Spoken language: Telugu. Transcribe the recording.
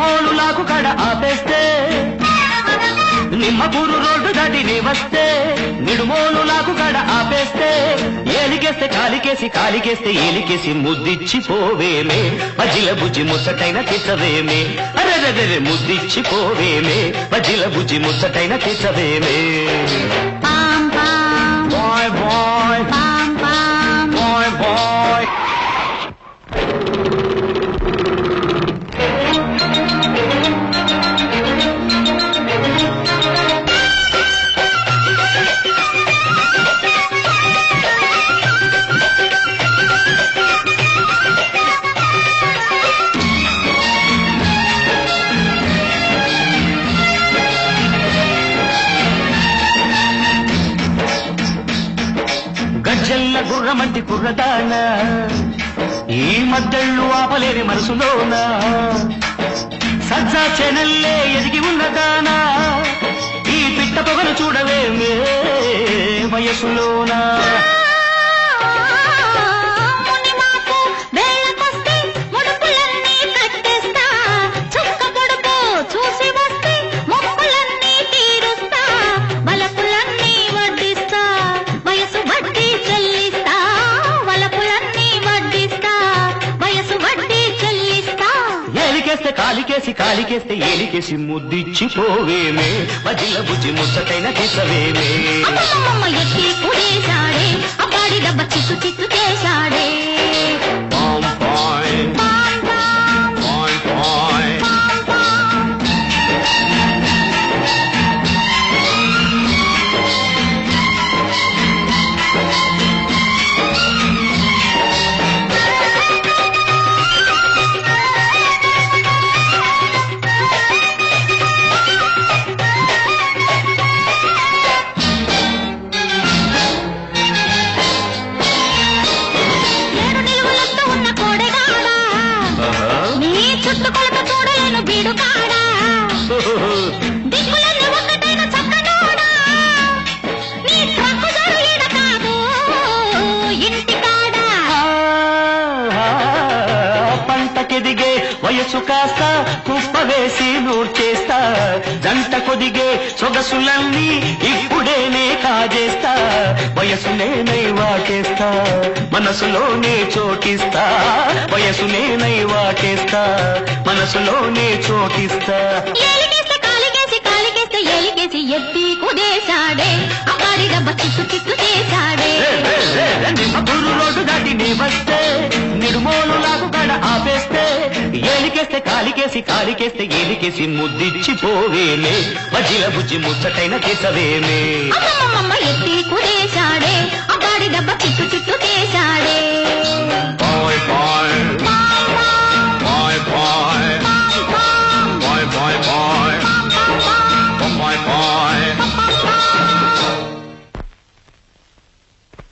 నిడుమోలు లాకు కడ ఆపేస్తే నిమ్మకూరు రోడ్డు దాటి నీ వస్తే నిడుమోలు లాకు కడ ఆపేస్తే ఏలికేస్తే కాలికేసి కాలికేస్తే ఏలికేసి ముద్దిచ్చిపోవేమే బజిల బుజ్జి ముచ్చటైన తిట్టవేమే అరెరెరె ముద్దిచ్చిపోవేమే బజిల బుజ్జి ముచ్చటైన తిట్టవేమే బాయ్ బాయ్ బాయ్ బాయ్ గజ్జల్ల గుర్రమంటి కుర్రదాన ఈ మద్దళ్ళు ఆపలేని మనసులోన సజ్జా చెనల్లే ఎదిగి ఉన్నదానా ఈ పిట్ట పొగను చూడవేమే వయసులోనా కాలికేసి కాలికేస్తే ఏలికేసి ముద్దిచ్చిపోవేమే బజిల బుజ్జి ముచ్చటైన తీసవేమే ఎక్కి కుడేశాడే అబ్బాడి దెబ్బ చిత్తు చిత్తు చేశాడే పంటకెదిగే వయసు కాస్త కుప్ప వేసి నూర్చేస్తా జంట కొదిగే సొగసులన్నీ ఇప్పుడేనే కాజేస్తా వయసునేనై వాటేస్తా మనసులోనే చోటిస్తా వయసునేనై వాటేస్తా మనసులోనే చోటిస్తా ఏలికేసి ఎత్తి కుదేశాడే అబ్బాడి దెబ్బ చిత్తు చిత్తు చేశాడే నిమ్మకూరు రోడ్డు దాటి నీ వస్తే నిడుమోలు లాకు కడ ఆపేస్తే ఏలికేస్తే కాలికేసి కాలికేస్తే ఏలికేసి ముద్దిచ్చిపోవేలే బజిల బుజ్జి ముచ్చటైన చేసవేమే ఎత్తి కుదేశాడే